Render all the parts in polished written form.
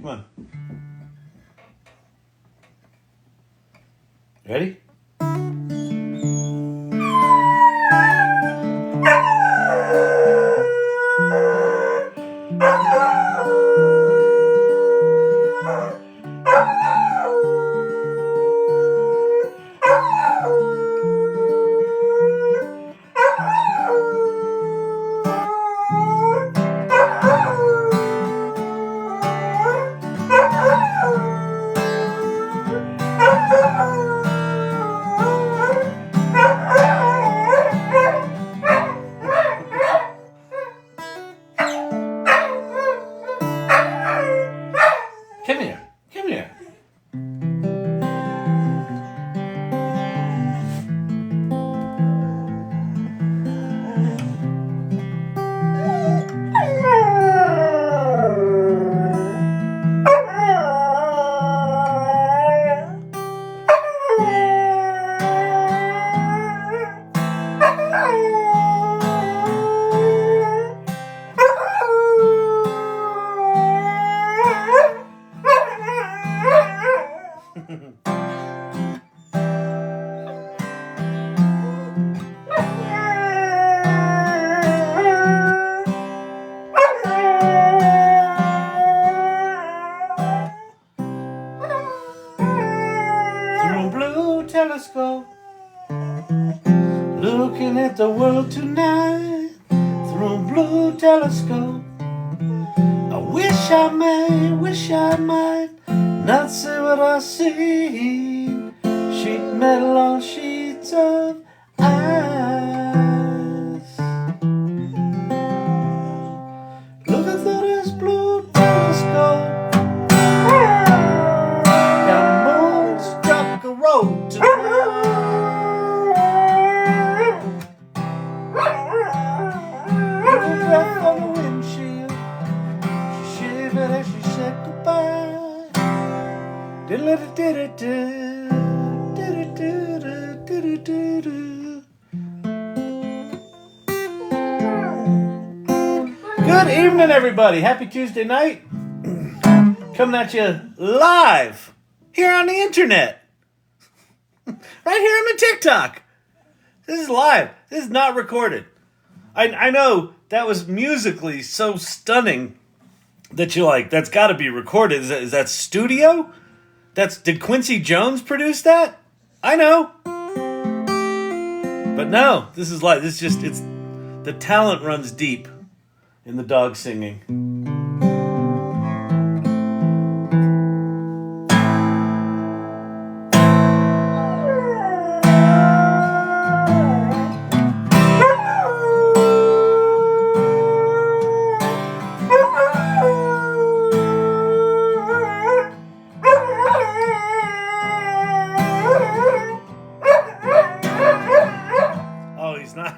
Come on. Ready? Come here. Come here. Telescope, looking at the world tonight through a blue telescope. I wish I might not see what I see. Sheet metal on sheets of ice. Looking through this blue telescope. Road to little breath on the windshield. She shivered as she said goodbye. Good evening, everybody. Happy Tuesday night. Coming at you live here on the internet. Right here on the TikTok. This is live. This is not recorded. I know that was musically so stunning that you're like, that's got to be recorded. Is that studio? Did Quincy Jones produce that? I know. But no, this is live. The talent runs deep in the dog singing.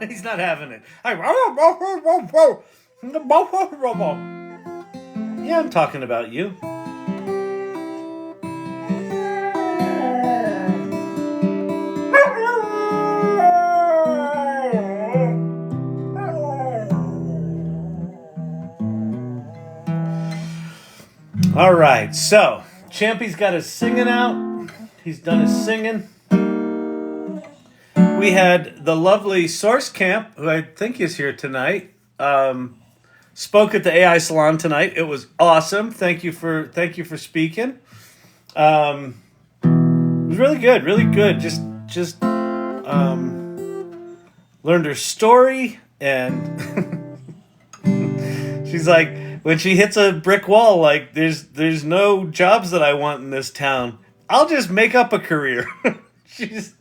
He's not having it. Yeah, I'm talking about you. All right, so Champy's got his singing out. He's done his singing. We had the lovely Source Camp, who I think is here tonight, spoke at the AI Salon tonight. It was awesome. Thank you for speaking. It was really good, really good. Just learned her story, and she's like, when she hits a brick wall, like there's no jobs that I want in this town. I'll just make up a career. She just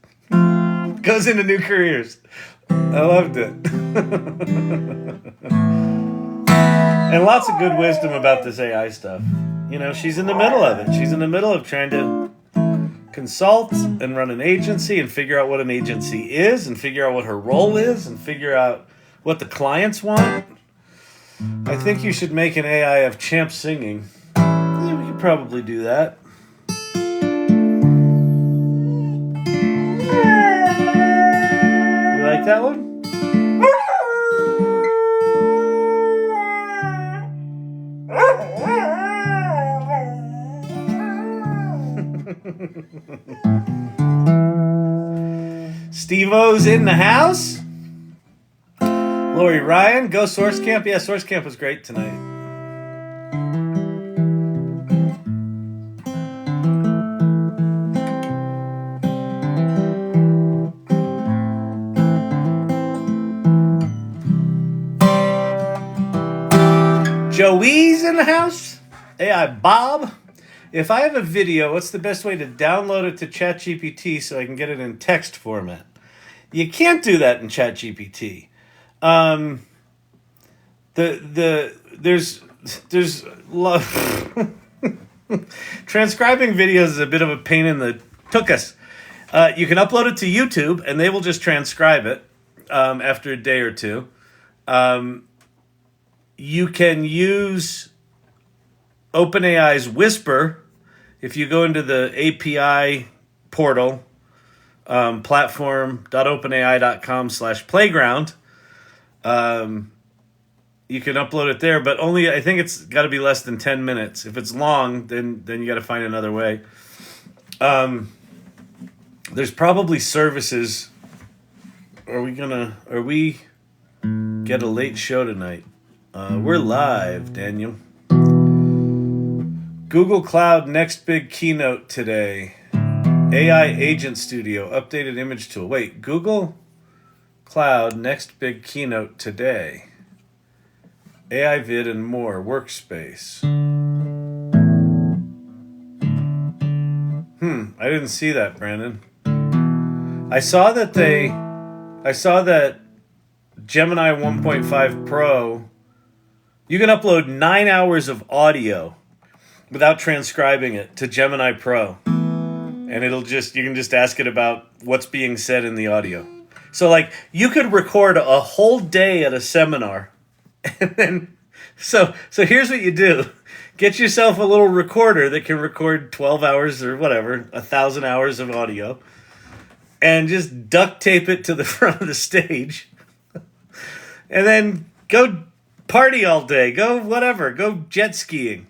goes into new careers. I loved it. And lots of good wisdom about this AI stuff. You know, she's in the middle of it. She's in the middle of trying to consult and run an agency and figure out what an agency is and figure out what her role is and figure out what the clients want. I think you should make an AI of Champ singing. Yeah, we could probably do that. You like that one? Steve-O's in the house. Lori Ryan, go Source Camp. Yeah, Source Camp was great tonight. Joey's in the house. AI Bob. If I have a video, what's the best way to download it to Chat GPT so I can get it in text format? You can't do that in Chat GPT. There's transcribing videos is a bit of a pain in the tuchus. You can upload it to YouTube and they will just transcribe it after a day or two. You can use OpenAI's Whisper if you go into the API portal, platform.openai.com/playground. You can upload it there, but only I think it's got to be less than 10 minutes. If it's long, then you got to find another way. There's probably services. Are we get a late show tonight? We're live, Daniel. Google Cloud next big keynote today. AI Agent Studio, updated image tool. Wait, Google Cloud next big keynote today. AI vid and more, workspace. I didn't see that, Brandon. I saw that Gemini 1.5 Pro, you can upload 9 hours of audio without transcribing it to Gemini Pro. And you can just ask it about what's being said in the audio. So like you could record a whole day at a seminar. And then so here's what you do. Get yourself a little recorder that can record 12 hours or whatever, 1,000 hours of audio. And just duct tape it to the front of the stage. And then go party all day. Go whatever. Go jet skiing.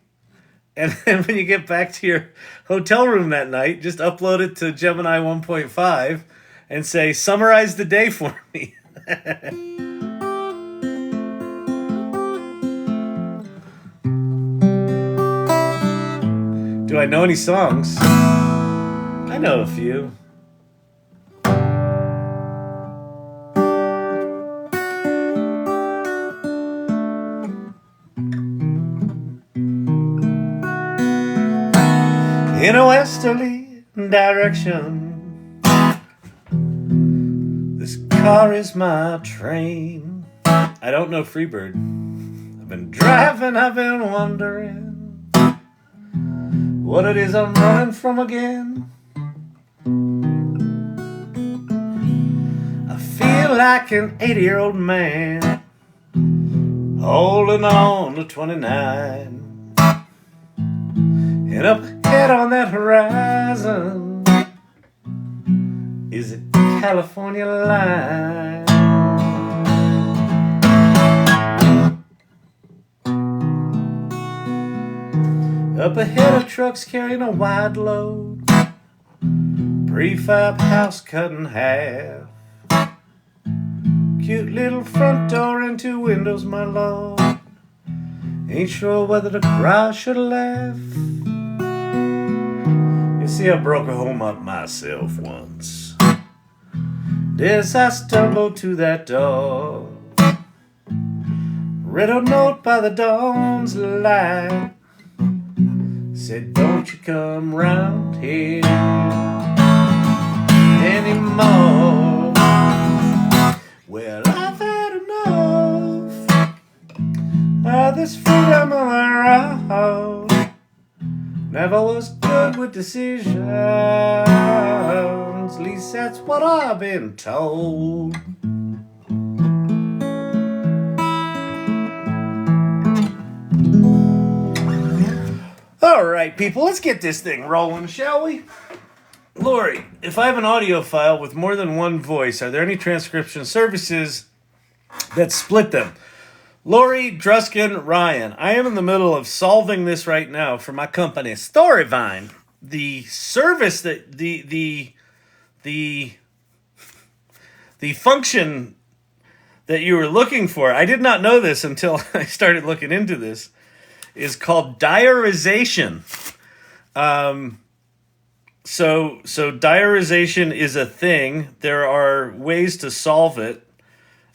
And then when you get back to your hotel room that night, just upload it to Gemini 1.5 and say, summarize the day for me. Do I know any songs? I know a few. In a westerly direction, this car is my train. I don't know Freebird. I've been driving, I've been wondering what it is I'm running from again. I feel like an 80-year-old man holding on to 29. And up ahead on that horizon is a California line. Up ahead, a truck's carrying a wide load, prefab house cut in half, cute little front door and 2 windows, my lord. Ain't sure whether to cry or should laugh. You see, I broke a home up myself once. As I stumbled to that door, read a note by the dawn's light, said, don't you come round here anymore. Well, I've had enough of this freedom on the road. Never was good with decisions, at least that's what I've been told. All right, people, let's get this thing rolling, shall we? Lori, if I have an audio file with more than one voice, are there any transcription services that split them? Lori, Druskin, Ryan, I am in the middle of solving this right now for my company, Storyvine. the service that the the function that you were looking for, I did not know this until I started looking into this, is called diarization. So diarization is a thing. There are ways to solve it,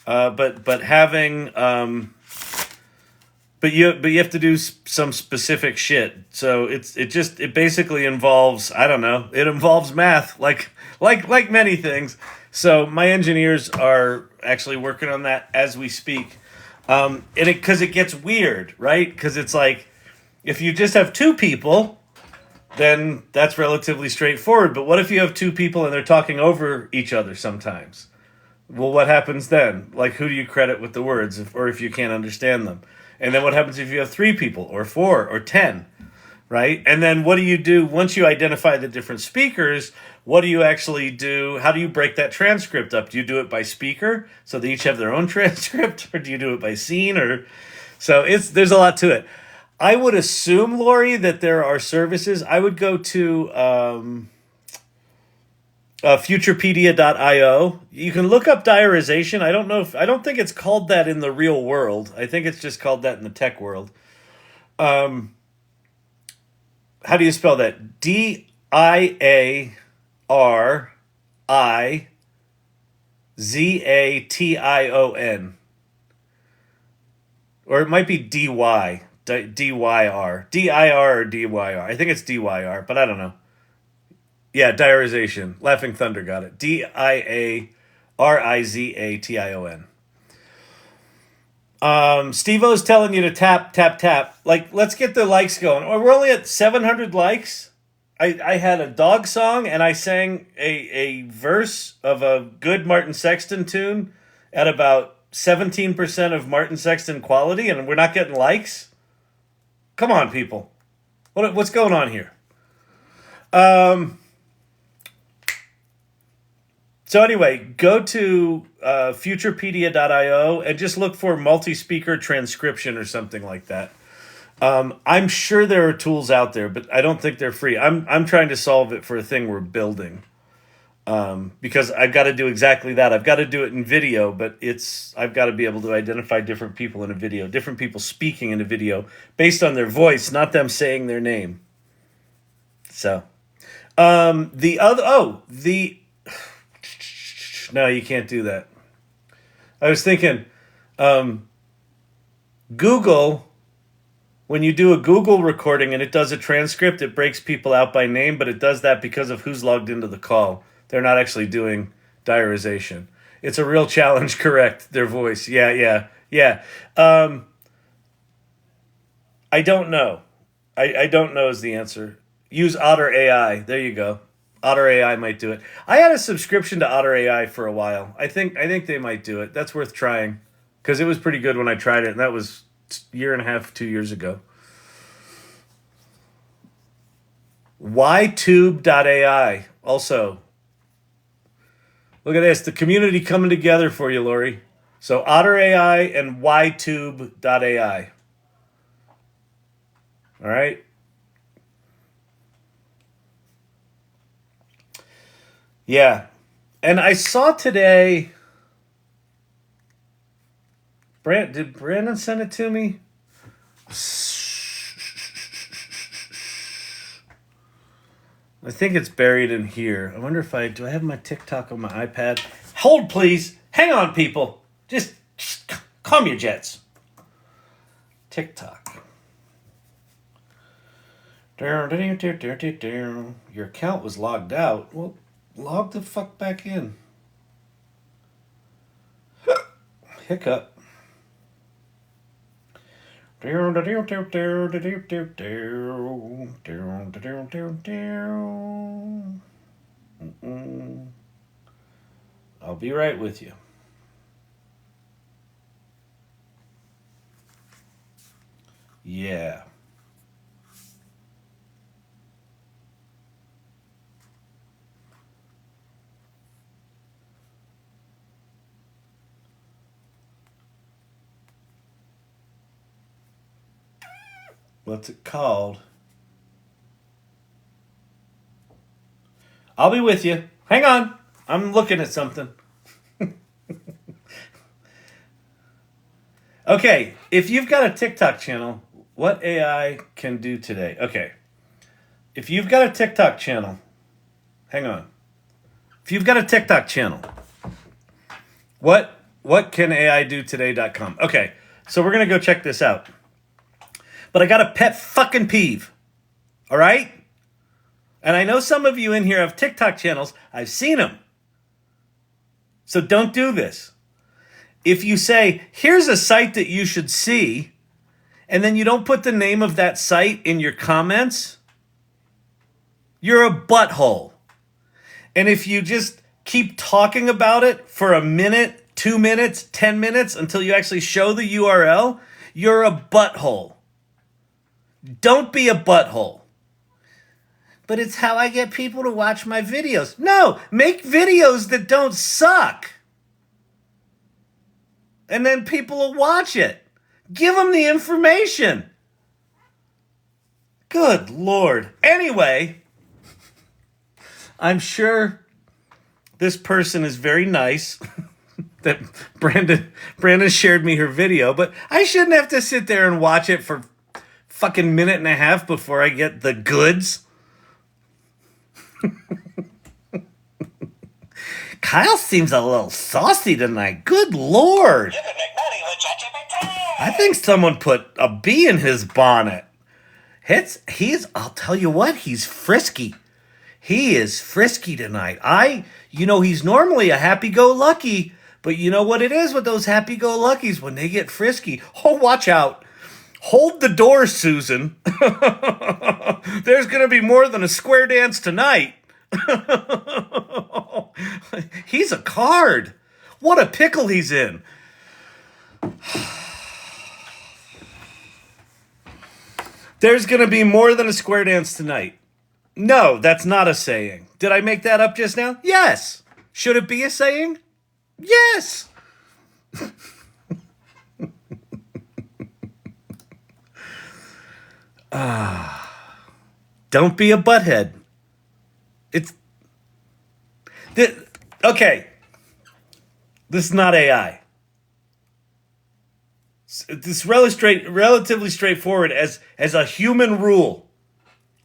but having but you have to do some specific shit. So it basically involves, I don't know, it involves math, like many things. So my engineers are actually working on that as we speak, and because it gets weird, right? Because it's like if you just have two people, then that's relatively straightforward. But what if you have two people and they're talking over each other sometimes? Well, what happens then? Like, who do you credit with the words, or if you can't understand them? And then what happens if you have three people, or four, or 10, right? And then what do you do once you identify the different speakers? What do you actually do? How do you break that transcript up? Do you do it by speaker, so they each have their own transcript, or do you do it by scene? Or so there's a lot to it. I would assume, Lori, that there are services. I would go to Futurepedia.io. You can look up diarization. I don't think it's called that in the real world. I think it's just called that in the tech world. How do you spell that? Diarization. Or it might be DY. DYR. DIR or DYR. I think it's DYR, but I don't know. Yeah, diarization. Laughing Thunder got it. Diarization. Steve O's telling you to tap, tap, tap. Like, let's get the likes going. Oh, we're only at 700 likes. I had a dog song and I sang a verse of a good Martin Sexton tune at about 17% of Martin Sexton quality, and we're not getting likes? Come on, people. What's going on here? So anyway, go to Futurepedia.io and just look for multi-speaker transcription or something like that. I'm sure there are tools out there, but I don't think they're free. I'm trying to solve it for a thing we're building, because I've got to do exactly that. I've got to do it in video, but I've got to be able to identify different people in a video, different people speaking in a video based on their voice, not them saying their name. So the other the no, you can't do that. I was thinking, Google, when you do a Google recording and it does a transcript, it breaks people out by name, but it does that because of who's logged into the call. They're not actually doing diarization. It's a real challenge, correct, their voice. Yeah. I don't know. I don't know is the answer. Use Otter AI. There you go. Otter AI might do it. I had a subscription to Otter AI for a while. I think they might do it. That's worth trying, because it was pretty good when I tried it, and that was a year and a half, 2 years ago. Ytube.ai. Also, look at this. The community coming together for you, Lori. So Otter AI and Ytube.ai. All right. Yeah. And I saw today. Did Brandon send it to me? I think it's buried in here. I wonder if do I have my TikTok on my iPad? Hold, please. Hang on, people. Just calm your jets. TikTok. Your account was logged out. Well, log the fuck back in. Hiccup. I'll be right with you. Yeah. What's it called? I'll be with you. Hang on. I'm looking at something. Okay, if you've got a TikTok channel, what AI can do today? Okay. If you've got a TikTok channel, hang on. If you've got a TikTok channel, what can AI do today.com? Okay, so we're going to go check this out. But I got a pet fucking peeve. All right? And I know some of you in here have TikTok channels. I've seen them. So don't do this. If you say, here's a site that you should see, and then you don't put the name of that site in your comments, you're a butthole. And if you just keep talking about it for a minute, 2 minutes, 10 minutes until you actually show the URL, you're a butthole. Don't be a butthole. But it's how I get people to watch my videos. No, make videos that don't suck. And then people will watch it. Give them the information. Good Lord. Anyway, I'm sure this person is very nice that Brandon shared me her video, but I shouldn't have to sit there and watch it for fucking minute and a half before I get the goods. Kyle seems a little saucy tonight. Good Lord. You can make money with Chat GPT. I think someone put a bee in his bonnet. I'll tell you what, he's frisky. He is frisky tonight. He's normally a happy-go-lucky, but you know what it is with those happy-go-luckies when they get frisky? Oh, watch out. Hold the door, Susan. There's going to be more than a square dance tonight. He's a card. What a pickle he's in. There's going to be more than a square dance tonight. No, that's not a saying. Did I make that up just now? Yes. Should it be a saying? Yes. Don't be a butthead. Okay. This is not AI. This is relatively straightforward as a human rule.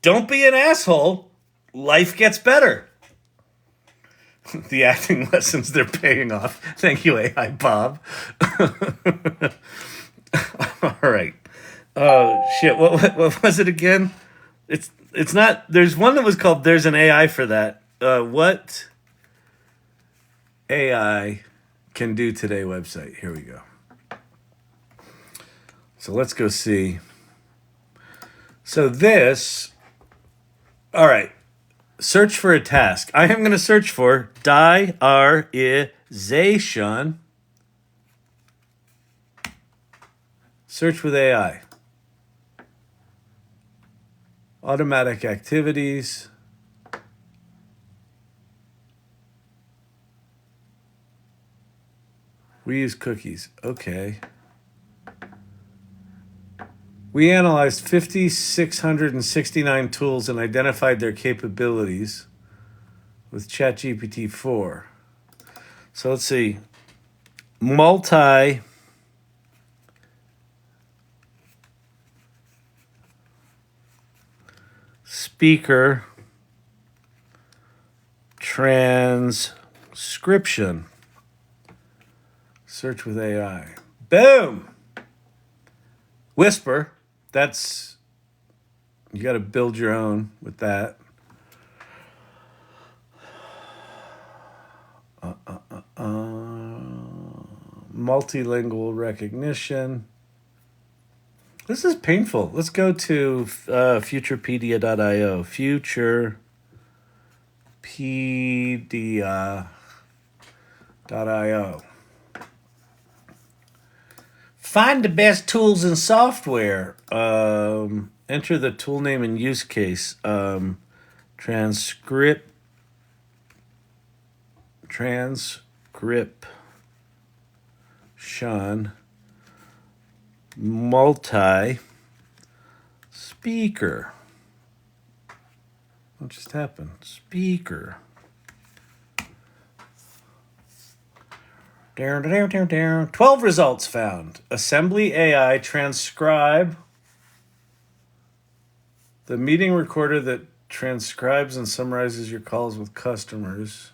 Don't be an asshole. Life gets better. The acting lessons, they're paying off. Thank you, AI Bob. All right. Oh, shit. What was it again? It's not... There's one that was called There's an AI for that. What AI can do today website. Here we go. So let's go see. So this... All right. Search for a task. I am going to search for Diarization. Search with AI. Automatic activities. We use cookies. Okay. We analyzed 5,669 tools and identified their capabilities with Chat GPT 4. So let's see. Multispeaker, transcription. Search with AI. Boom! Whisper. That's, you got to build your own with that. Multilingual recognition. This is painful. Let's go to futurepedia.io. Futurepedia.io. Find the best tools and software. Enter the tool name and use case. Transcription. Multispeaker. What just happened? Speaker. Down, down, down, down. 12 results found. Assembly AI transcribe. The meeting recorder that transcribes and summarizes your calls with customers.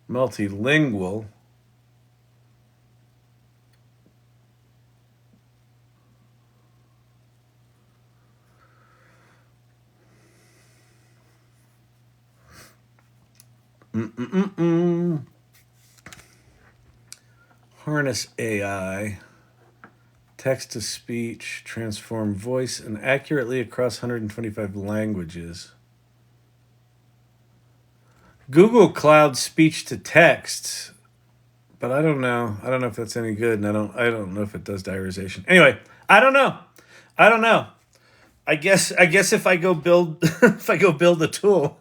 Multilingual. Harness AI. Text to speech, transform voice, and accurately across 125 languages. Google Cloud speech to text, but I don't know. I don't know if that's any good, and I don't know if it does diarization. Anyway, I don't know. I guess if I go build if I go build a tool,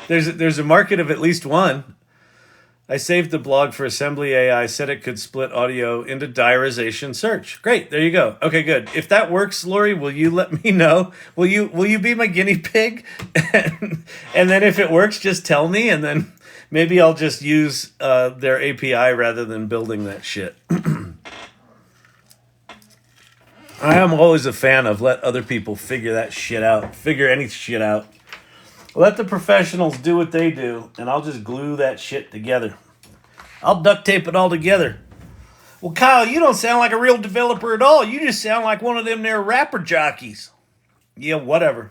there's a market of at least one. I saved the blog for Assembly AI, said it could split audio into diarization search. Great, there you go. Okay, good. If that works, Lori, will you let me know? Will you be my guinea pig? And then if it works, just tell me, and then maybe I'll just use their API rather than building that shit. I am always a fan of let other people figure that shit out. Figure any shit out. Let the professionals do what they do, and I'll just glue that shit together. I'll duct tape it all together. Well, Kyle, you don't sound like a real developer at all. You just sound like one of them there rapper jockeys. Yeah, whatever.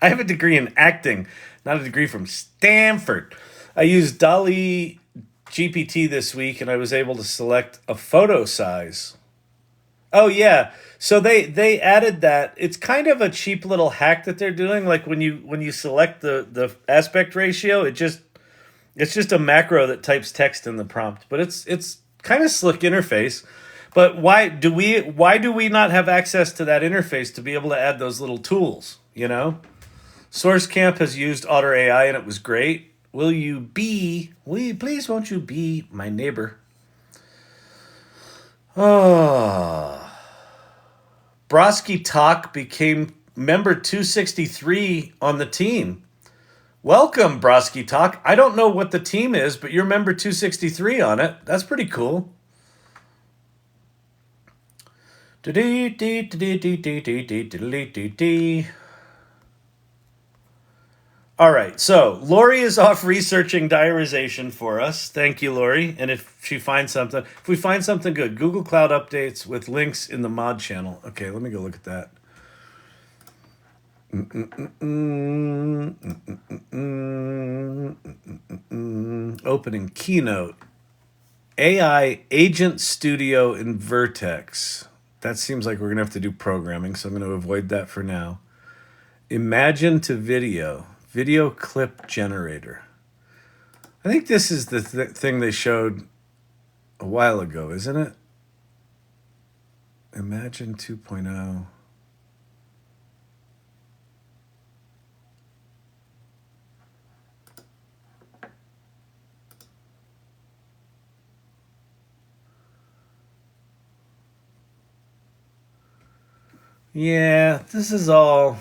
I have a degree in acting, not a degree from Stanford. I used Dolly GPT this week, and I was able to select a photo size. Oh yeah, so they added that. It's kind of a cheap little hack that they're doing. Like when you select the aspect ratio, it's just a macro that types text in the prompt. But it's kind of slick interface. But why do we not have access to that interface to be able to add those little tools? You know, SourceCamp has used Otter AI and it was great. Will you please won't you be my neighbor? Oh. Broski Talk became member 263 on the team. Welcome, Broski Talk. I don't know what the team is, but you're member 263 on it. That's pretty cool. All right, so Lori is off researching diarization for us. Thank you, Lori. And if we find something good, Google Cloud updates with links in the mod channel. Okay, let me go look at that. Opening Keynote. AI Agent Studio in Vertex. That seems like we're going to have to do programming, so I'm going to avoid that for now. Imagine to video. Video clip generator. I think this is the thing they showed a while ago, isn't it? Imagine 2.0. Yeah, this is all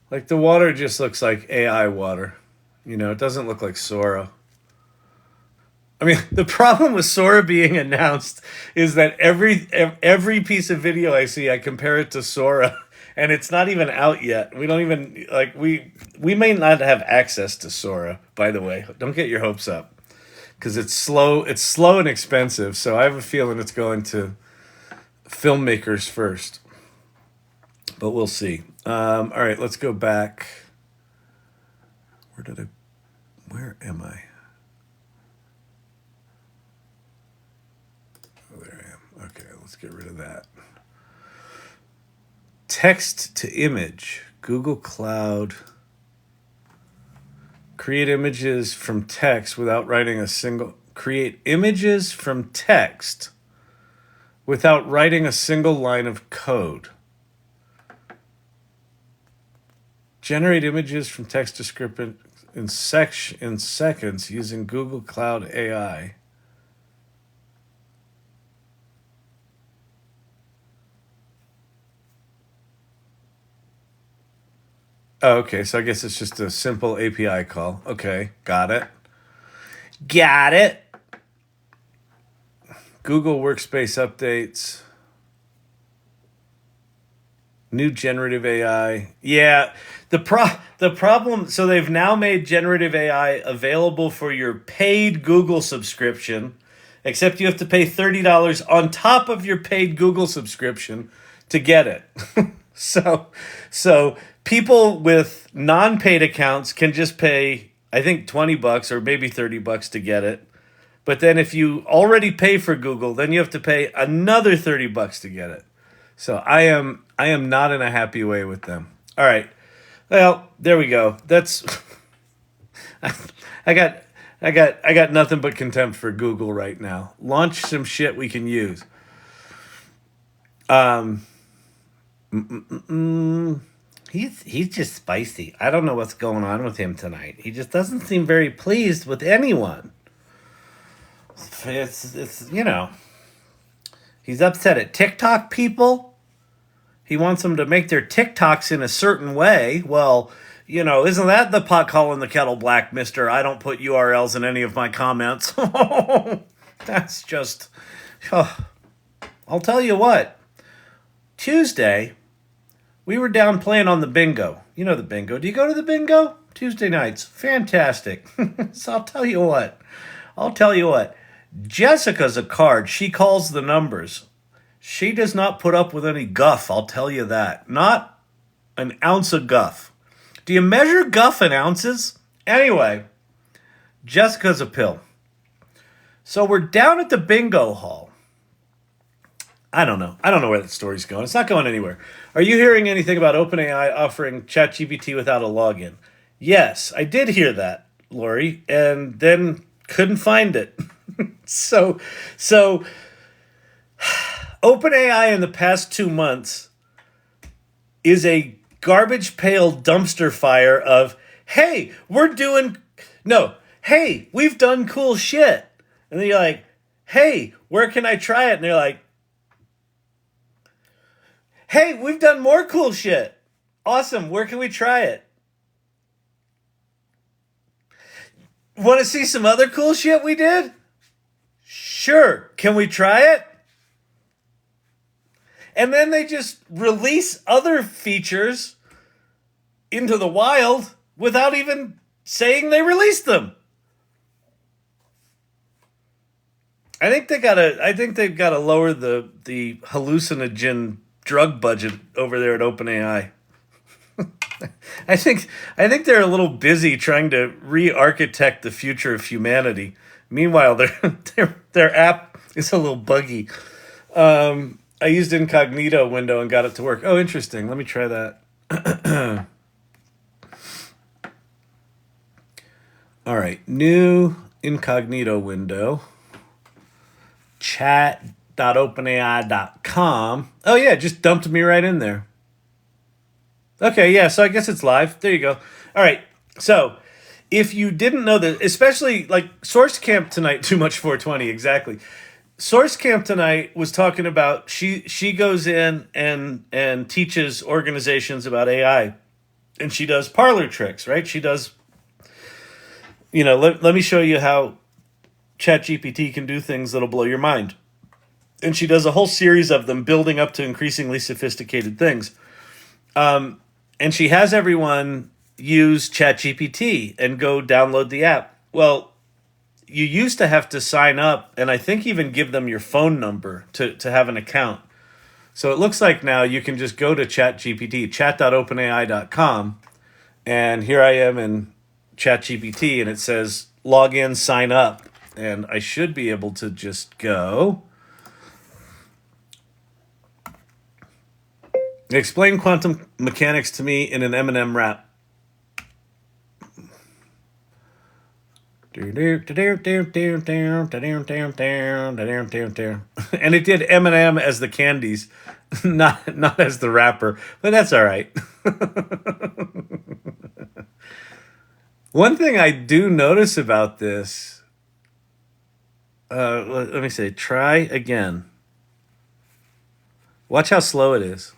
like the water just looks like AI water. You know, it doesn't look like Sora. I mean, the problem with Sora being announced is that every piece of video I see, I compare it to Sora, and it's not even out yet. We don't even like we may not have access to Sora. By the way, don't get your hopes up because it's slow. It's slow and expensive. So I have a feeling it's going to filmmakers first, but we'll see. All right, let's go back. Where am I? Oh, there I am. Okay, let's get rid of that. Text to image. Google Cloud. Create images from text without writing a single. Create images from text without writing a single line of code. Generate images from text to script in seconds using Google Cloud AI. Oh, okay, so I guess it's just a simple API call. Okay, got it. Got it. Google Workspace updates. New generative AI. Yeah, the problem. So they've now made generative AI available for your paid Google subscription, except you have to pay $30 on top of your paid Google subscription to get it. So, so people with non-paid accounts can just pay, I think, $20 or maybe $30 to get it. But then if you already pay for Google, then you have to pay another $30 to get it. So I am not in a happy way with them. All right. Well, there we go. That's I got I got nothing but contempt for Google right now. Launch some shit we can use. He's just spicy. I don't know what's going on with him tonight. He just doesn't seem very pleased with anyone. It's he's upset at TikTok people. He wants them to make their TikToks in a certain way. Well, isn't that the pot calling the kettle black, mister? I don't put URLs in any of my comments. That's just. Oh, I'll tell you what. Tuesday, we were down playing on the bingo. You know the bingo. Do you go to the bingo? Tuesday nights. Fantastic. So I'll tell you what. Jessica's a card. She calls the numbers. She does not put up with any guff, I'll tell you that. Not an ounce of guff. Do you measure guff in ounces? Anyway, Jessica's a pill. So we're down at the bingo hall. I don't know. I don't know where that story's going. It's not going anywhere. Are you hearing anything about OpenAI offering Chat GPT without a login? Yes, I did hear that, Lori, and then couldn't find it. So OpenAI in the past 2 months is a garbage pail dumpster fire of, hey, we've done cool shit. And then you're like, hey, where can I try it? And they're like, hey, we've done more cool shit. Awesome, where can we try it? Want to see some other cool shit we did? Sure, can we try it? And then they just release other features into the wild without even saying they released them. I think they've gotta lower the hallucinogen drug budget over there at OpenAI. I think they're a little busy trying to re-architect the future of humanity. Meanwhile, their app is a little buggy. I used incognito window and got it to work. Oh, interesting. Let me try that. All right, new incognito window. Chat.openai.com. Oh yeah, just dumped me right in there. Okay, yeah, so I guess it's live. There you go. All right. So, if you didn't know that, especially like Source Camp tonight, too much 420, exactly. Source Camp tonight was talking about she goes in and teaches organizations about AI, and she does parlor tricks, right? She does, let me show you how ChatGPT can do things that'll blow your mind. And she does a whole series of them building up to increasingly sophisticated things. And she has everyone use ChatGPT and go download the app. Well, you used to have to sign up and I think even give them your phone number to have an account. So it looks like now you can just go to ChatGPT, chat.openai.com, and here I am in ChatGPT and it says log in, sign up. And I should be able to just go. Explain quantum mechanics to me in an Eminem rap. And it did Eminem as the candies, not as the rapper, but that's all right. One thing I do notice about this, let me say, try again. Watch how slow it is.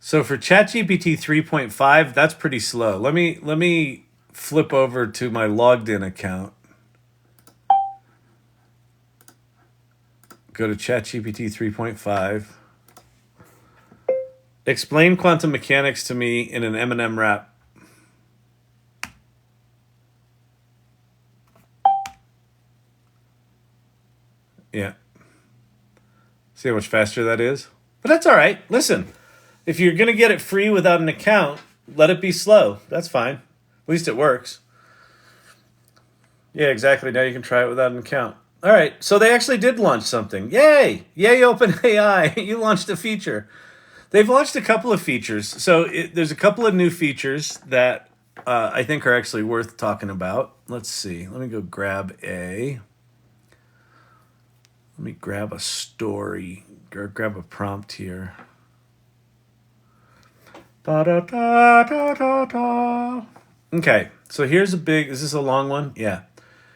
So for ChatGPT 3.5, that's pretty slow. Let me flip over to my logged in account. Go to ChatGPT 3.5. Explain quantum mechanics to me in an M&M rap. Yeah. See how much faster that is? But that's all right. Listen, if you're going to get it free without an account, let it be slow. That's fine. At least it works. Yeah, exactly. Now you can try it without an account. All right. So they actually did launch something. Yay! Yay, OpenAI. You launched a feature. They've launched a couple of features. So there's a couple of new features that I think are actually worth talking about. Let's see. Let me go grab a. Let me grab a story or grab a prompt here. Da, da, da, da, da, da. Okay, so here's a big. Is this a long one? Yeah.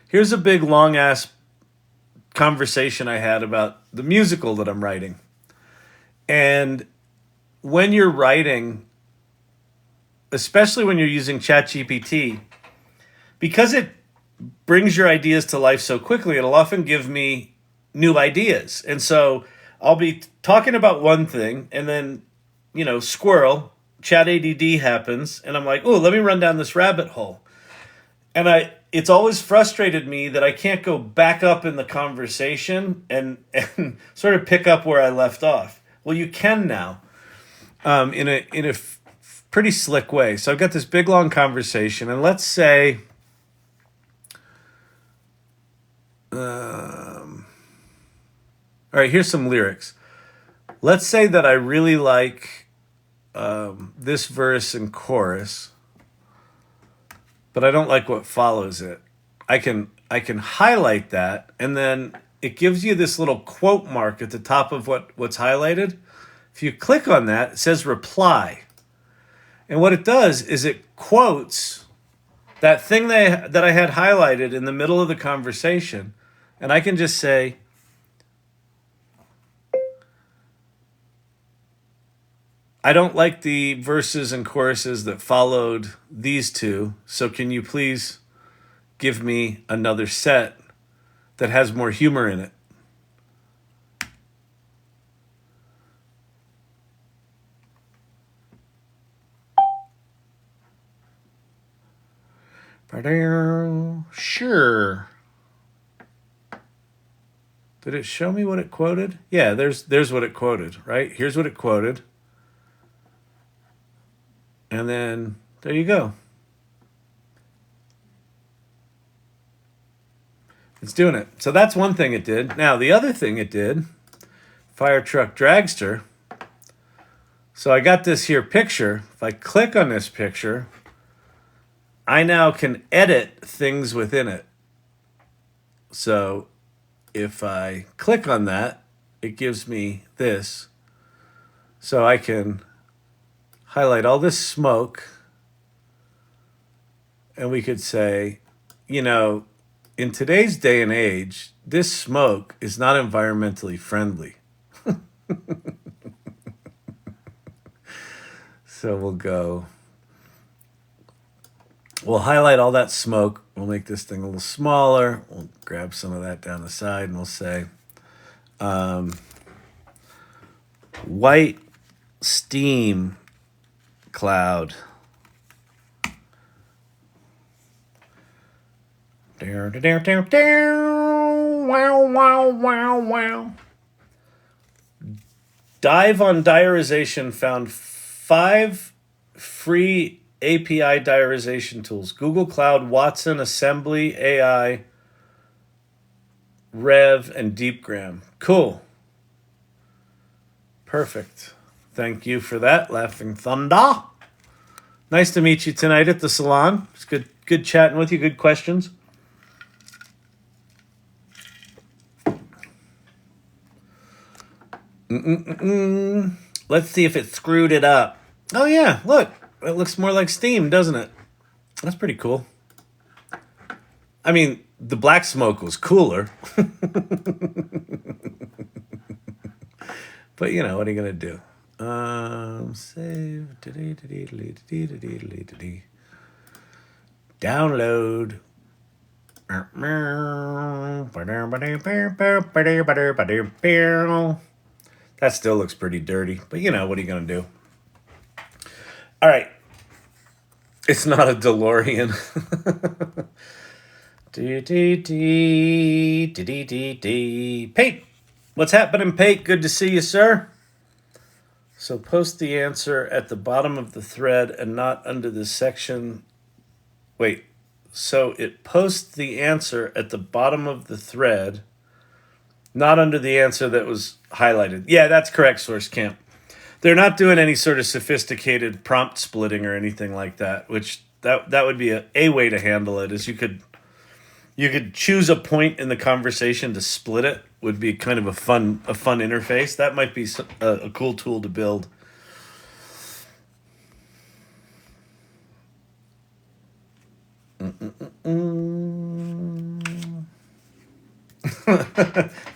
Here's a big, long ass conversation I had about the musical that I'm writing. And when you're writing, especially when you're using ChatGPT, because it brings your ideas to life so quickly, it'll often give me new ideas. And so I'll be talking about one thing, and then, squirrel, chat ADD happens, and I'm like, oh, let me run down this rabbit hole. And it's always frustrated me that I can't go back up in the conversation and sort of pick up where I left off. Well, you can now, in a pretty slick way. So I've got this big long conversation, and let's say, all right, here's some lyrics. Let's say that I really like this verse and chorus, but I don't like what follows it. I can highlight that, and then it gives you this little quote mark at the top of what's highlighted. If you click on that, it says reply. And what it does is it quotes that thing that I had highlighted in the middle of the conversation, and I can just say, I don't like the verses and choruses that followed these two, so can you please give me another set that has more humor in it? Sure. Did it show me what it quoted? Yeah, there's what it quoted, right? Here's what it quoted. And then there you go. It's doing it. So that's one thing it did. Now, the other thing it did, fire truck dragster. So I got this here picture. If I click on this picture, I now can edit things within it. So if I click on that, it gives me this. So I can highlight all this smoke, and we could say, in today's day and age, this smoke is not environmentally friendly. So we'll highlight all that smoke. We'll make this thing a little smaller. We'll grab some of that down the side, and we'll say, white steam cloud. Wow, wow, wow, wow. Dive on Diarization found 5 free API diarization tools. Google Cloud, Watson, Assembly, AI, Rev, and DeepGram. Cool. Perfect. Thank you for that, Laughing Thunder. Nice to meet you tonight at the salon. It's good chatting with you. Good questions. Let's see if it screwed it up. Oh yeah, look. It looks more like Steam, doesn't it? That's pretty cool. I mean, the black smoke was cooler. But what are you going to do? Save. Download. That still looks pretty dirty, but you know, what are you going to do? All right. It's not a DeLorean. Pate, what's happening, Pate? Good to see you, sir. So post the answer at the bottom of the thread and not under the section. Wait, so it posts the answer at the bottom of the thread, not under the answer that was highlighted. Yeah, that's correct, Source Camp. They're not doing any sort of sophisticated prompt splitting or anything like that, which that would be a way to handle it, is you could choose a point in the conversation to split it. Would be kind of a fun interface. That might be a cool tool to build.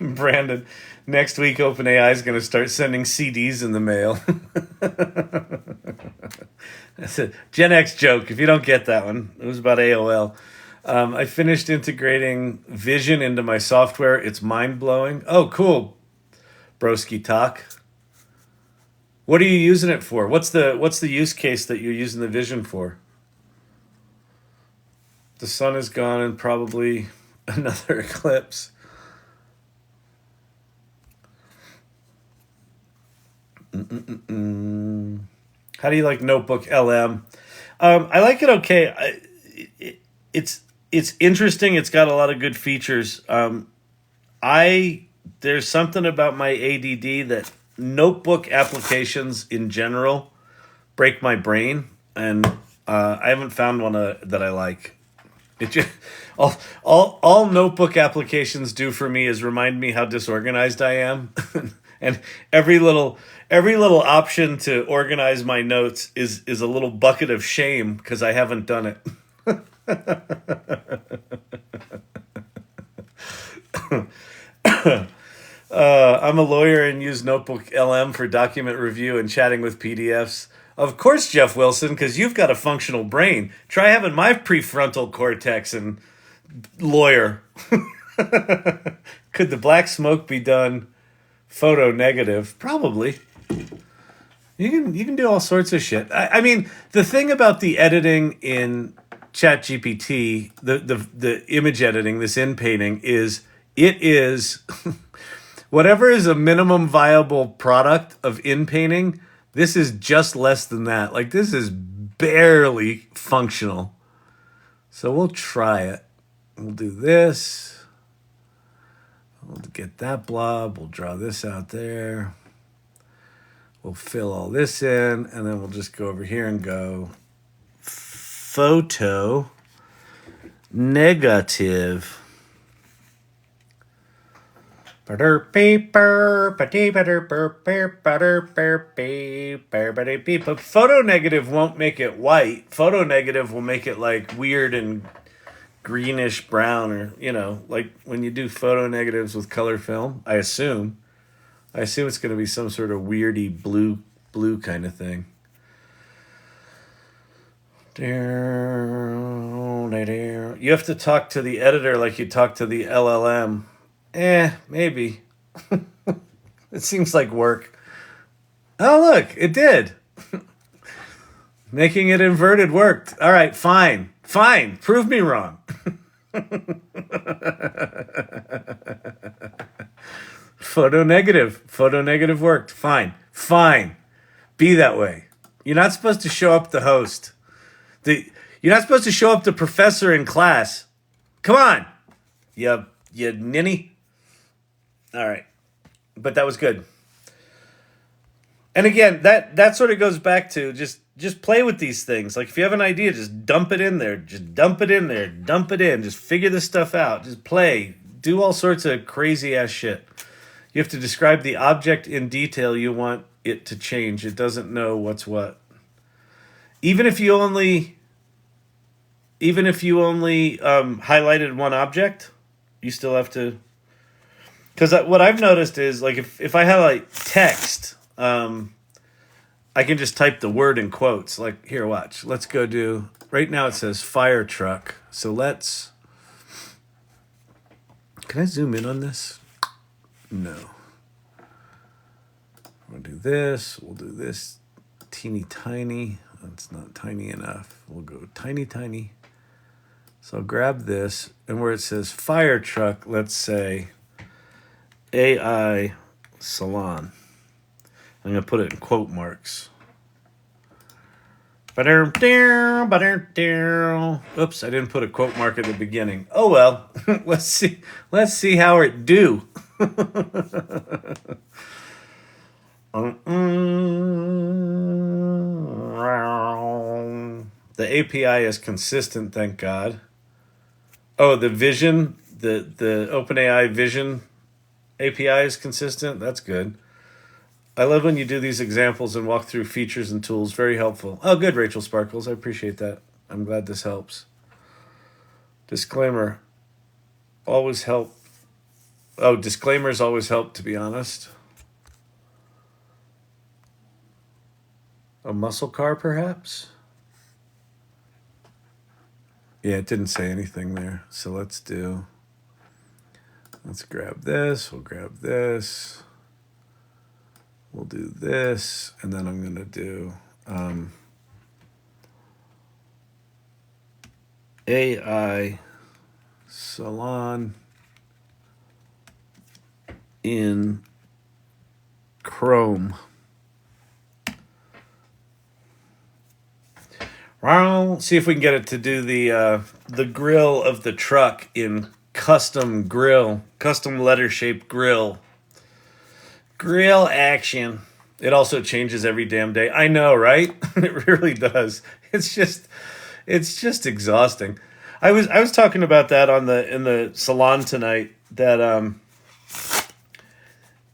Brandon, next week OpenAI is going to start sending CDs in the mail. That's a Gen X joke. If you don't get that one, it was about AOL. I finished integrating Vision into my software. It's mind-blowing. Oh, cool. Broski Talk. What are you using it for? What's the use case that you're using the Vision for? The sun is gone and probably another eclipse. How do you like Notebook LM? I like it okay. It's interesting. It's got a lot of good features. There's something about my ADD that notebook applications in general break my brain, and I haven't found one that I like. It just, all notebook applications do for me is remind me how disorganized I am, and every little option to organize my notes is a little bucket of shame because I haven't done it. I'm a lawyer and use Notebook LM for document review and chatting with PDFs. Of course, Jeff Wilson, because you've got a functional brain. Try having my prefrontal cortex and lawyer. Could the black smoke be done photo negative? Probably. You can do all sorts of shit. I mean, the thing about the editing in Chat GPT, the image editing, this in painting, is it is whatever is a minimum viable product of in painting. This is just less than that. Like, this is barely functional. So we'll try it. We'll do this. We'll get that blob. We'll draw this out there. We'll fill all this in, and then we'll just go over here and go photo negative. Photo negative won't make it white. Photo negative will make it like weird and greenish brown, or like when you do photo negatives with color film. I assume it's going to be some sort of weirdy blue kind of thing. You have to talk to the editor like you talk to the LLM. Maybe. It seems like work. Oh, look, it did. Making it inverted worked. All right, fine. Prove me wrong. Photo negative worked. Fine. Be that way. You're not supposed to show up the host. You're not supposed to show up the professor in class. Come on, you ninny. All right, but that was good. And again, that sort of goes back to just play with these things. Like, if you have an idea, just dump it in there. Dump it in. Just figure this stuff out. Just play. Do all sorts of crazy ass shit. You have to describe the object in detail you want it to change. It doesn't know what's what. Even if you only highlighted one object, you still have to. Because what I've noticed is, like, if I highlight text, I can just type the word in quotes. Like, here, watch. Let's go do, right now it says fire truck. So let's, can I zoom in on this? No. We'll do this. We'll do this teeny tiny. That's not tiny enough. We'll go tiny, tiny. So I'll grab this, and where it says fire truck, let's say AI salon. I'm going to put it in quote marks. Oops, I didn't put a quote mark at the beginning. Oh well, let's see how it do. The API is consistent, thank God. Oh, the vision, the OpenAI vision API is consistent. That's good. I love when you do these examples and walk through features and tools. Very helpful. Oh, good, Rachel Sparkles. I appreciate that. I'm glad this helps. Disclaimer. Always help. Oh, disclaimers always help, to be honest. A muscle car, perhaps? Yeah, it didn't say anything there. So let's grab this. We'll grab this. We'll do this. And then I'm going to do AI salon in Chrome. Well, see if we can get it to do the grill of the truck in custom letter shaped grill. Grill action. It also changes every damn day. I know, right? It really does. It's just exhausting. I was talking about that in the salon tonight. That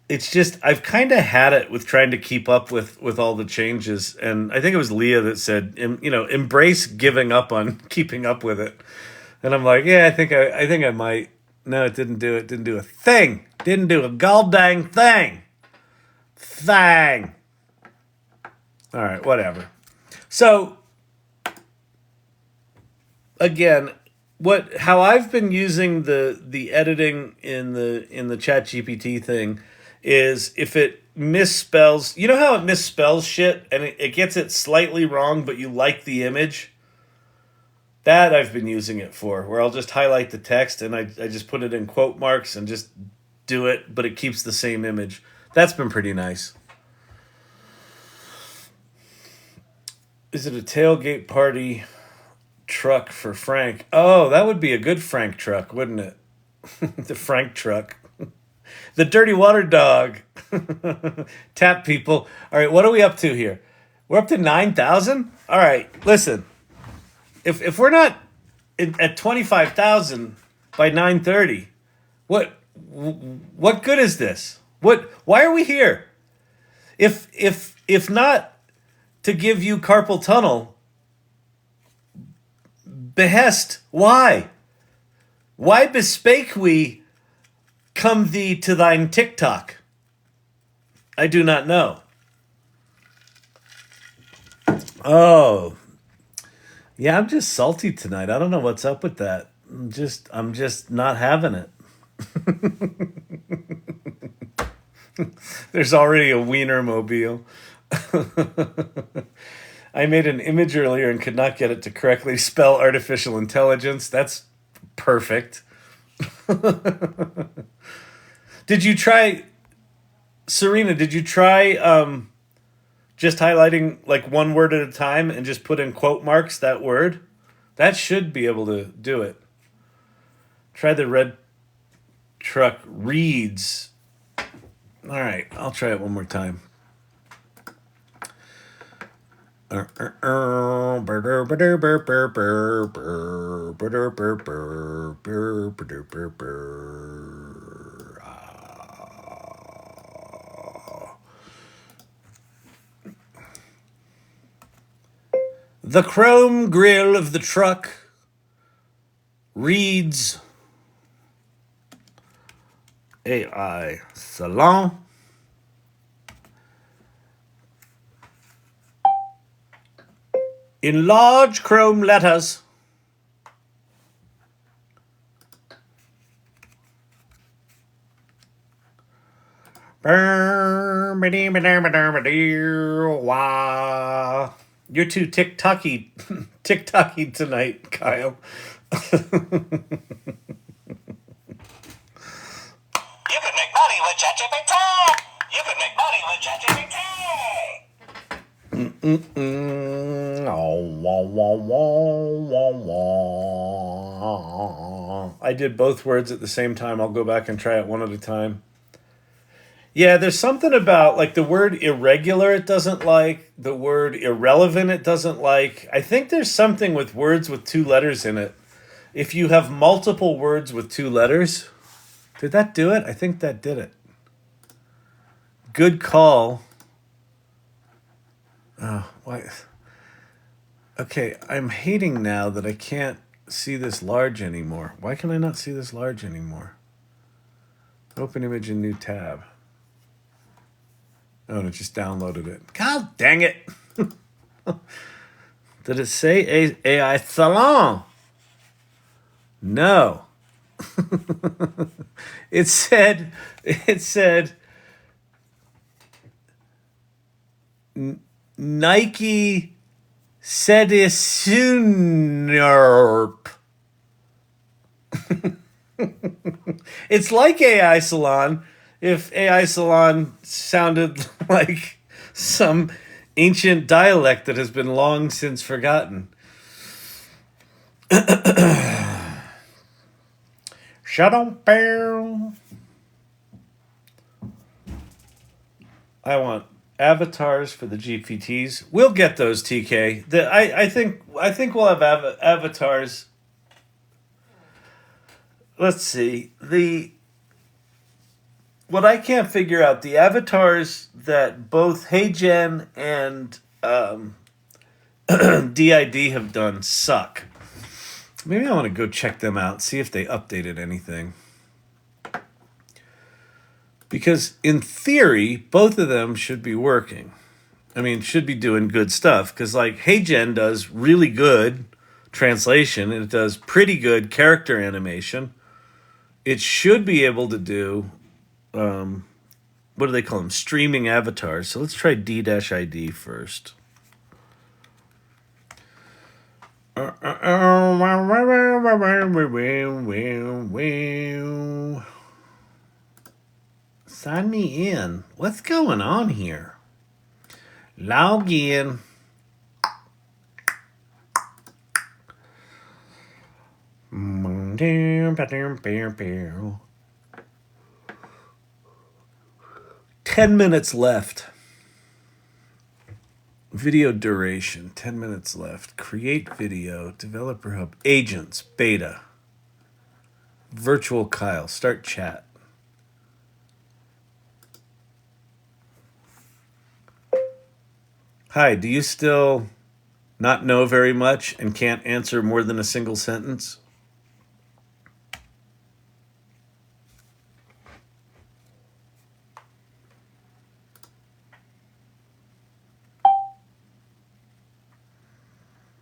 it's just I've kind of had it with trying to keep up with all the changes, and I think it was Leah that said, embrace giving up on keeping up with it. And I'm like, yeah, I think I might. No, it didn't do it. Didn't do a thing. Didn't do a gall dang thing. All right, whatever. So again, how I've been using the editing in the Chat GPT thing is if it misspells, you know how it misspells shit and it gets it slightly wrong, but you like the image? That I've been using it for, where I'll just highlight the text and I just put it in quote marks and just do it, but it keeps the same image. That's been pretty nice. Is it a tailgate party truck for Frank? Oh, that would be a good Frank truck, wouldn't it? The Frank truck. The dirty water dog. Tap people. All right, what are we up to here? We're up to 9,000? All right, listen. If we're not at 25,000 by 9:30, what good is this? Why are we here? If not to give you carpal tunnel, behest, why? Why bespake we come thee to thine TikTok? I do not know. Oh, yeah, I'm just salty tonight. I don't know what's up with that. I'm just not having it. There's already a Wienermobile. I made an image earlier and could not get it to correctly spell artificial intelligence. That's perfect. Did you try, Serena, did you try just highlighting like one word at a time and just put in quote marks that word? That should be able to do it. Try the red truck reads. All right, I'll try it one more time. The chrome grille of the truck reads AI Salon in large chrome letters. You're too TikToky tonight, Kyle. You could make money with Chat GPT. You could make money with Chat GPT. I did both words at the same time. I'll go back and try it one at a time. Yeah, there's something about like the word irregular it doesn't like, the word irrelevant it doesn't like. I think there's something with words with two letters in it. If you have multiple words with two letters, did that do it? I think that did it. Good call. Oh, why? Okay, I'm hating now that I can't see this large anymore. Why can I not see this large anymore? Open image in new tab. Oh, and it just downloaded it. God dang it. Did it say AI Salon? No. It said Nike Sedisunurp. It's like AI Salon if AI Salon sounded like some ancient dialect that has been long since forgotten. Shut up, bear. I want avatars for the GPTs. We'll get those, TK. I think we'll have avatars. Let's see. What I can't figure out, the avatars that both HeyGen and DID have done suck. Maybe I want to go check them out, see if they updated anything. Because in theory, both of them should be working. I mean, should be doing good stuff. Because like HeyGen does really good translation, and it does pretty good character animation. It should be able to do, what do they call them? Streaming avatars. So let's try D-ID first. Sign me in. What's going on here? Log in. Ten minutes left. Video duration, 10 minutes left. Create video, developer hub, agents, beta. Virtual Kyle, start chat. Hi, do you still not know very much and can't answer more than a single sentence?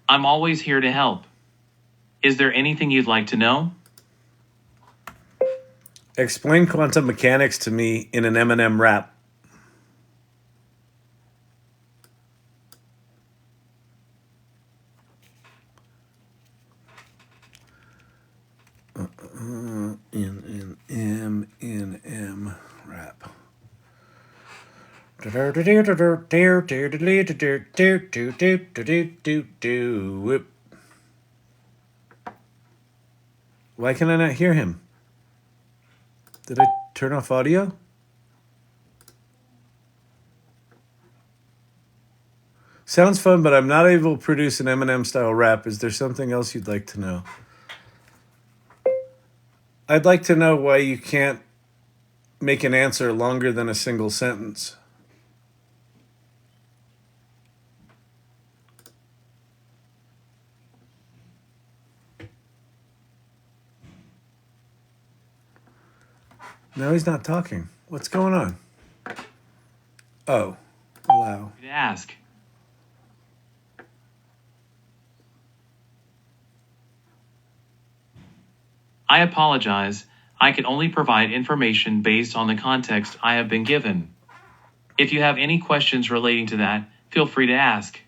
I'm always here to help. Is there anything you'd like to know? Explain quantum mechanics to me in an Eminem rap. In M rap. Why can I not hear him? Did I turn off audio? Sounds fun, but I'm not able to produce an Eminem style rap. Is there something else you'd like to know? I'd like to know why you can't make an answer longer than a single sentence. No, he's not talking. What's going on? Oh, wow. To ask. I apologize. I can only provide information based on the context I have been given. If you have any questions relating to that, feel free to ask.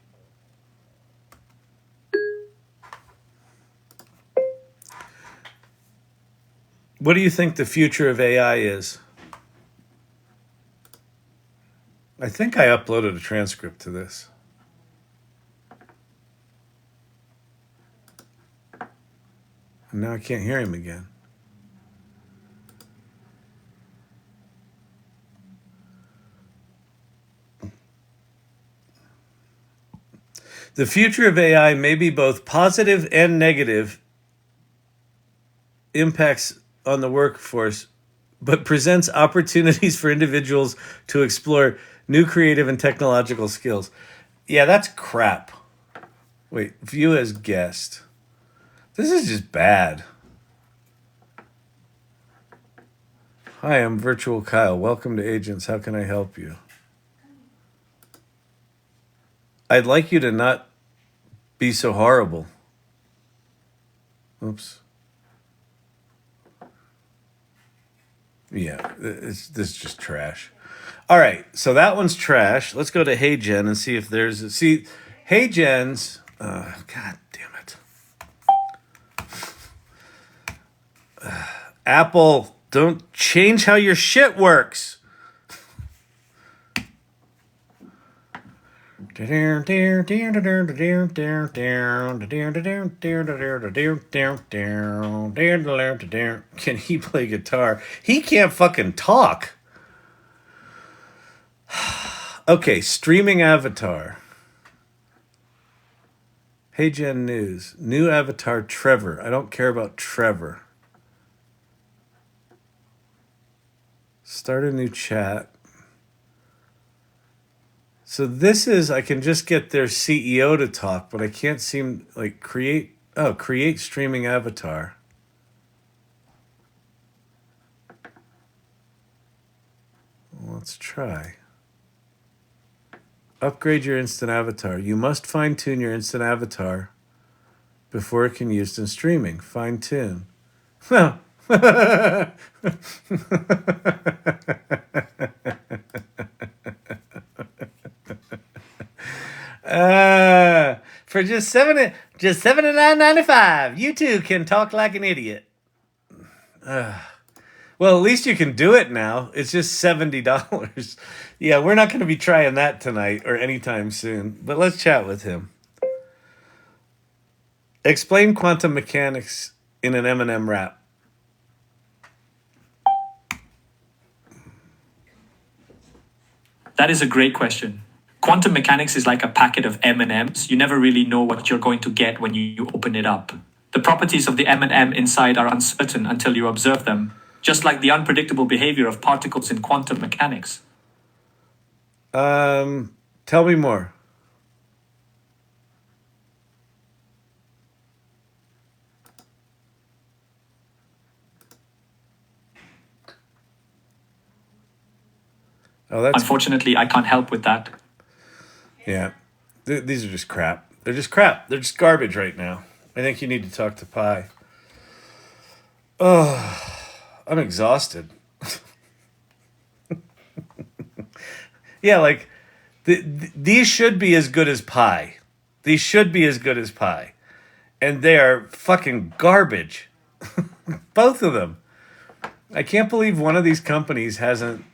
What do you think the future of AI is? I think I uploaded a transcript to this. And now I can't hear him again. The future of AI may be both positive and negative impacts on the workforce, but presents opportunities for individuals to explore new creative and technological skills. Yeah, that's crap. Wait, view as guest. This is just bad. Hi, I'm Virtual Kyle. Welcome to Agents. How can I help you? I'd like you to not be so horrible. Oops. Yeah, this is just trash. All right, so that one's trash. Let's go to Hey Jen and see if there's Hey Jen's. God damn it. Apple, don't change how your shit works. Can he play guitar? He can't fucking talk. Okay, streaming avatar. Hey Gen News. New avatar Trevor. I don't care about Trevor. Start a new chat. So this is, I can just get their CEO to talk, but I can't seem, like, create streaming avatar. Let's try. Upgrade your instant avatar. You must fine-tune your instant avatar before it can be used in streaming. Fine-tune. Huh. For just $79.95, you too can talk like an idiot. Well, at least you can do it now. It's just $70. Yeah, we're not going to be trying that tonight or anytime soon. But let's chat with him. Explain quantum mechanics in an M&M rap. That is a great question. Quantum mechanics is like a packet of M&Ms. You never really know what you're going to get when you open it up. The properties of the M&M inside are uncertain until you observe them, just like the unpredictable behavior of particles in quantum mechanics. Tell me more. Oh, that's Unfortunately, I can't help with that. yeah. These are just crap. They're just crap. They're just garbage right now. I think you need to talk to Pi. Oh, I'm exhausted. Yeah, like these should be as good as Pi. These should be as good as Pi, and they are fucking garbage. Both of them. I can't believe one of these companies hasn't.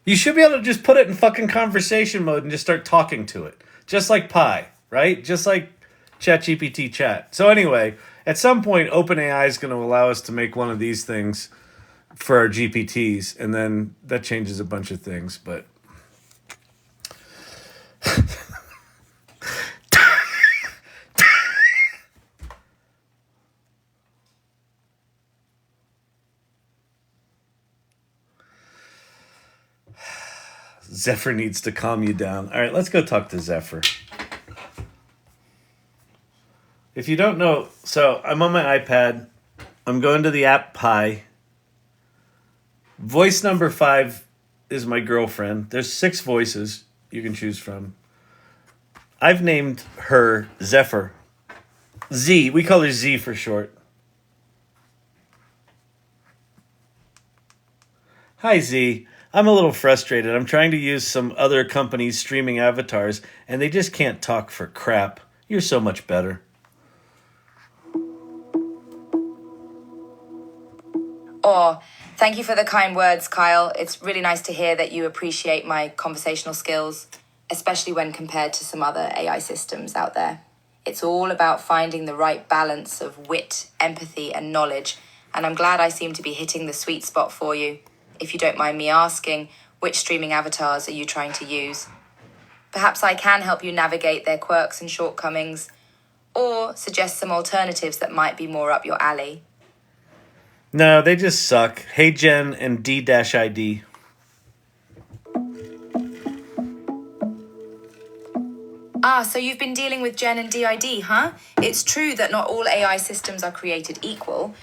You should be able to just put it in fucking conversation mode and just start talking to it. Just like Pi, right? Just like Chat GPT chat. So anyway, at some point, OpenAI is going to allow us to make one of these things for our GPTs, and then that changes a bunch of things, but... Zephyr needs to calm you down. All right, let's go talk to Zephyr. If you don't know, so I'm on my iPad. I'm going to the app Pi. Voice number 5 is my girlfriend. There's 6 voices you can choose from. I've named her Zephyr. Z. We call her Z for short. Hi, Z. I'm a little frustrated. I'm trying to use some other companies' streaming avatars, and they just can't talk for crap. You're so much better. Or, thank you for the kind words, Kyle. It's really nice to hear that you appreciate my conversational skills, especially when compared to some other AI systems out there. It's all about finding the right balance of wit, empathy, and knowledge, and I'm glad I seem to be hitting the sweet spot for you. If you don't mind me asking, which streaming avatars are you trying to use? Perhaps I can help you navigate their quirks and shortcomings, or suggest some alternatives that might be more up your alley. No, they just suck. Hey Jen and D-ID. Ah, so you've been dealing with Gen and DID, huh? It's true that not all AI systems are created equal.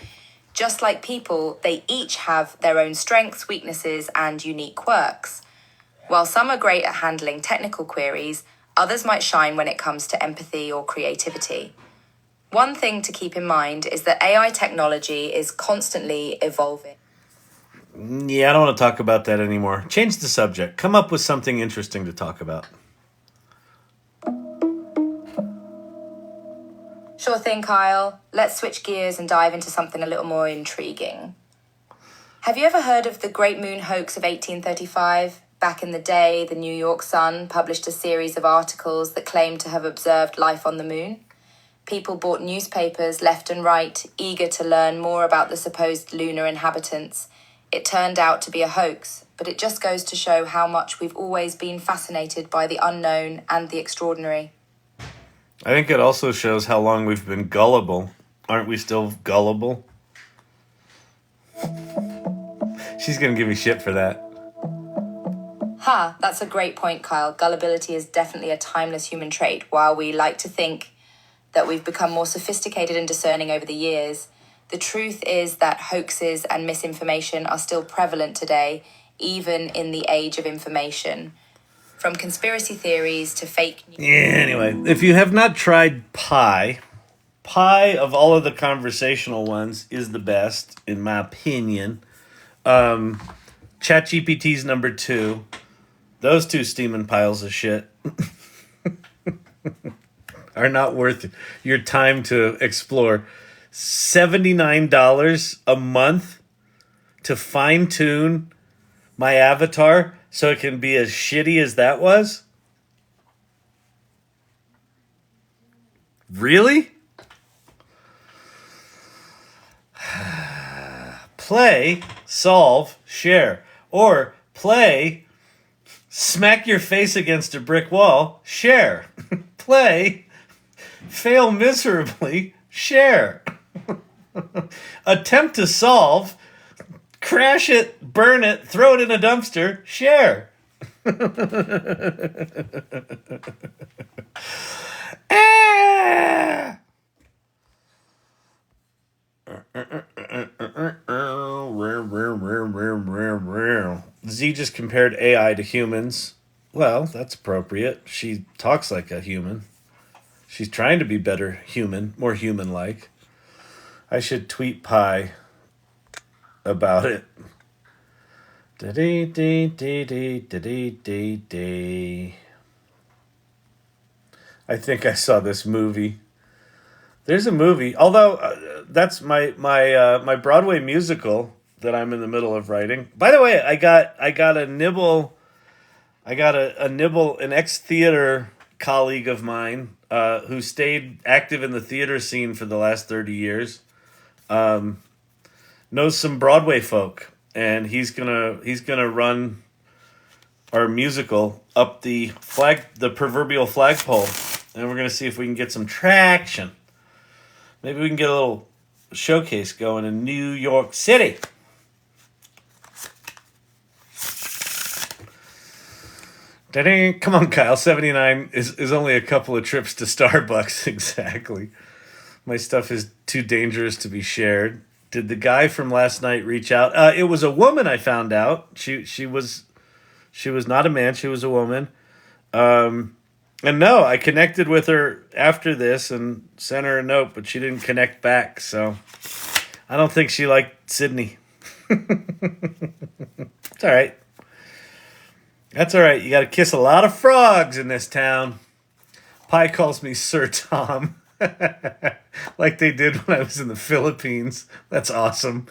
Just like people, they each have their own strengths, weaknesses, and unique quirks. While some are great at handling technical queries, others might shine when it comes to empathy or creativity. One thing to keep in mind is that AI technology is constantly evolving. Yeah, I don't want to talk about that anymore. Change the subject. Come up with something interesting to talk about. Sure thing, Kyle. Let's switch gears and dive into something a little more intriguing. Have you ever heard of the Great Moon Hoax of 1835? Back in the day, the New York Sun published a series of articles that claimed to have observed life on the moon. People bought newspapers left and right, eager to learn more about the supposed lunar inhabitants. It turned out to be a hoax, but it just goes to show how much we've always been fascinated by the unknown and the extraordinary. I think it also shows how long we've been gullible. Aren't we still gullible? She's going to give me shit for that. Ha, that's a great point, Kyle. Gullibility is definitely a timeless human trait. While we like to think that we've become more sophisticated and discerning over the years, the truth is that hoaxes and misinformation are still prevalent today, even in the age of information. From conspiracy theories to fake news. Yeah, anyway, if you have not tried Pi of all of the conversational ones is the best, in my opinion. Chat GPT's number 2. Those two steaming piles of shit are not worth your time to explore. $79 a month to fine tune my avatar so it can be as shitty as that was? Really? Play, solve, share. Or play, smack your face against a brick wall, share. Play, fail miserably, share. Attempt to solve, crash it, burn it, throw it in a dumpster, share. Ah! Z just compared AI to humans. Well, that's appropriate. She talks like a human. She's trying to be better human, more human-like. I should tweet Pi about it. I think I saw this movie. There's a movie, although that's my Broadway musical that I'm in the middle of writing. By the way, I got a nibble. I got a nibble, an ex-theater colleague of mine who stayed active in the theater scene for the last 30 years. Knows some Broadway folk, and he's gonna run our musical up the proverbial flagpole, and we're gonna see if we can get some traction. Maybe we can get a little showcase going in New York City. Come on, Kyle. 79 is only a couple of trips to Starbucks. Exactly. My stuff is too dangerous to be shared. Did the guy from last night reach out? It was a woman, I found out. She was not a man. She was a woman. And And no, I connected with her after this and sent her a note, but she didn't connect back. So I don't think she liked Sydney. It's all right. That's all right. You got to kiss a lot of frogs in this town. Pi calls me Sir Tom. Like they did when I was in the Philippines. That's awesome.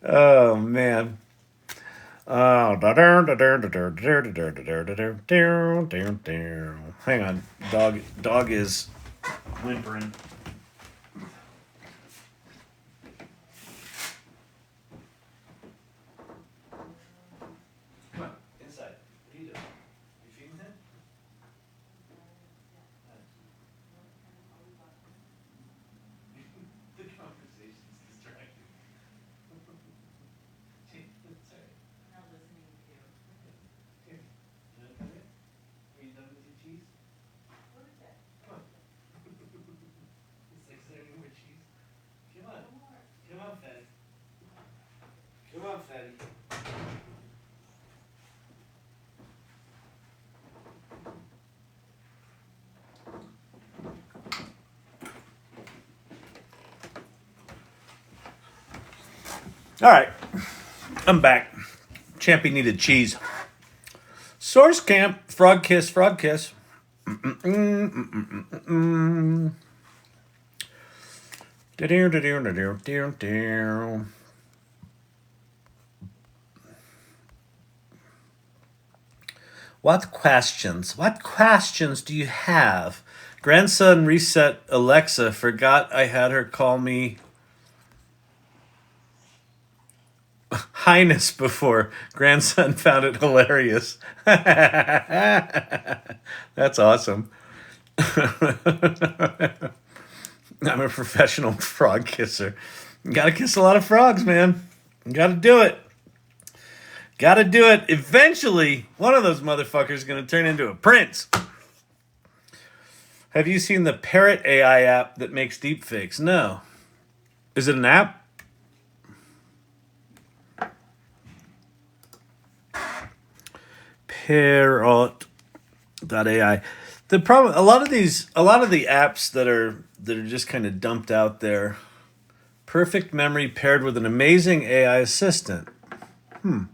Oh, man. Oh, hang on. Dog is whimpering. Come on, inside. What are you doing? You feeding him? The conversation's distracting. Sorry. Here. You wanna come here? Are you done with your cheese? Come on. It's like, is there any more cheese? Come on. Come on, Fatty. Come on, Fatty. All right. I'm back. Champy needed cheese. Source camp, frog kiss, frog kiss. What questions? What questions do you have? Grandson reset Alexa. Forgot I had her call me Highness before. Grandson found it hilarious. That's awesome. I'm a professional frog kisser. Gotta kiss a lot of frogs, man. Gotta do it. Gotta do it. Eventually, one of those motherfuckers is gonna turn into a prince. Have you seen the Parrot AI app that makes deepfakes? No. Is it an app? Parrot.ai. The problem, a lot of the apps that are just kind of dumped out there. Perfect memory paired with an amazing AI assistant. Do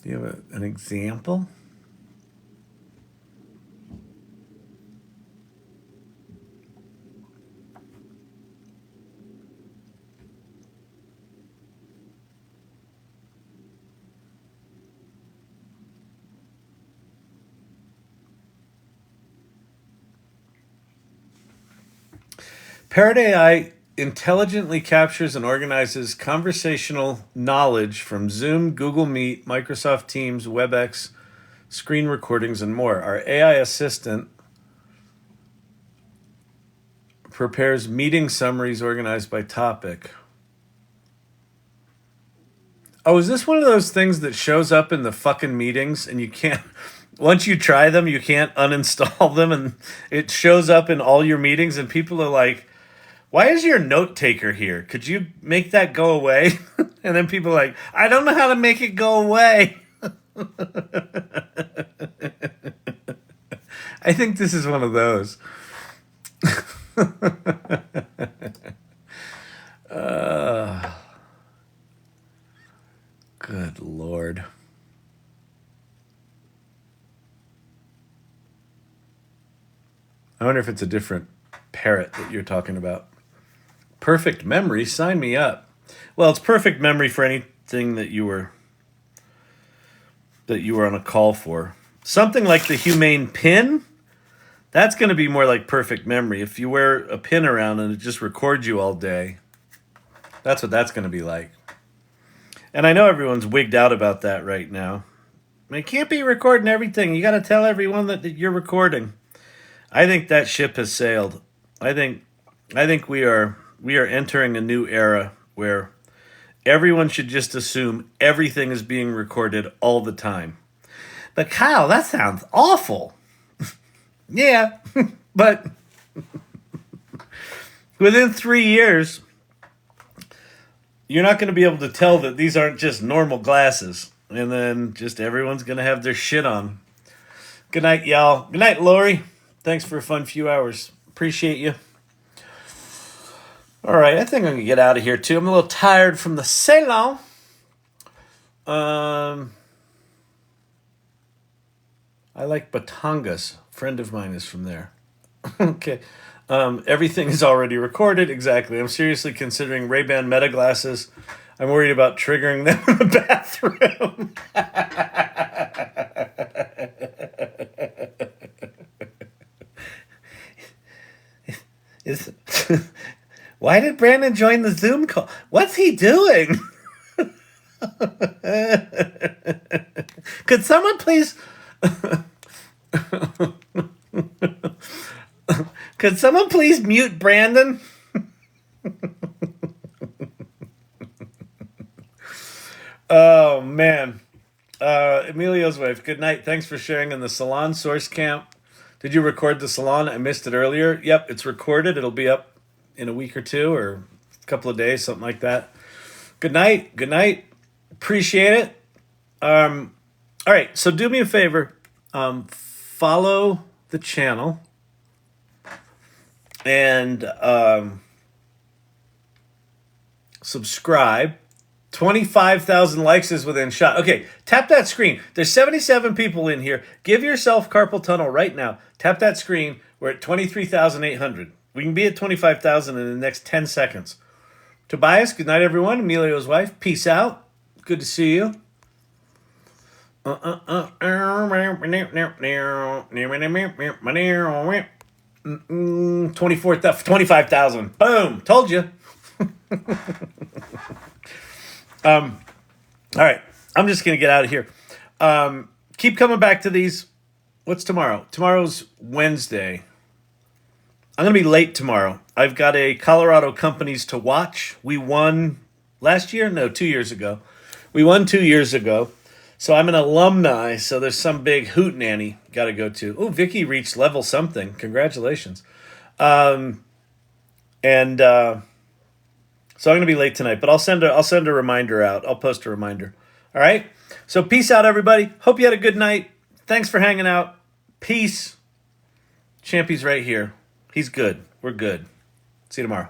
you have an example? Parrot AI intelligently captures and organizes conversational knowledge from Zoom, Google Meet, Microsoft Teams, WebEx, screen recordings, and more. Our AI assistant prepares meeting summaries organized by topic. Oh, is this one of those things that shows up in the fucking meetings and you can't, once you try them, you can't uninstall them and it shows up in all your meetings and people are like, why is your note taker here? Could you make that go away? And then people are like, I don't know how to make it go away. I think this is one of those. Good Lord. I wonder if it's a different parrot that you're talking about. Perfect memory, sign me up. Well, it's perfect memory for anything that you were on a call for. Something like the Humane pin, that's going to be more like perfect memory. If you wear a pin around and it just records you all day, that's what that's going to be like. And I know everyone's wigged out about that right now. I can't be recording everything. You got to tell everyone that you're recording. I think that ship has sailed. I think we are entering a new era where everyone should just assume everything is being recorded all the time. But Kyle, that sounds awful. Yeah, but within 3 years, you're not going to be able to tell that these aren't just normal glasses. And then just everyone's going to have their shit on. Good night, y'all. Good night, Lori. Thanks for a fun few hours. Appreciate you. All right, I think I'm going to get out of here, too. I'm a little tired from the salon. I like Batangas. A friend of mine is from there. Okay. Everything is already recorded. Exactly. I'm seriously considering Ray-Ban Meta glasses. I'm worried about triggering them in the bathroom. Why did Brandon join the Zoom call? What's he doing? Could someone please... Could someone please mute Brandon? Oh, man. Emilio's wife, good night. Thanks for sharing in the salon source camp. Did you record the salon? I missed it earlier. Yep, it's recorded. It'll be up in a week or two or a couple of days, something like that. Good night. Good night. Appreciate it. All right, so do me a favor. Follow the channel. And subscribe. 25,000 likes is within shot. Okay, tap that screen. There's 77 people in here. Give yourself carpal tunnel right now. Tap that screen. We're at 23,800. We can be at 25,000 in the next 10 seconds. Tobias, good night, everyone. Emilio's wife, peace out. Good to see you. 25,000. Boom. Told you. All right. I'm just going to get out of here. Keep coming back to these. What's tomorrow? Tomorrow's Wednesday. I'm going to be late tomorrow. I've got a Colorado Companies to Watch. We won last year? No, 2 years ago. We won 2 years ago. So I'm an alumni, so there's some big hootenanny got to go to. Oh, Vicky reached level something. Congratulations. So I'm going to be late tonight, but I'll send a reminder out. I'll post a reminder. All right? So peace out, everybody. Hope you had a good night. Thanks for hanging out. Peace. Champy's right here. He's good. We're good. See you tomorrow.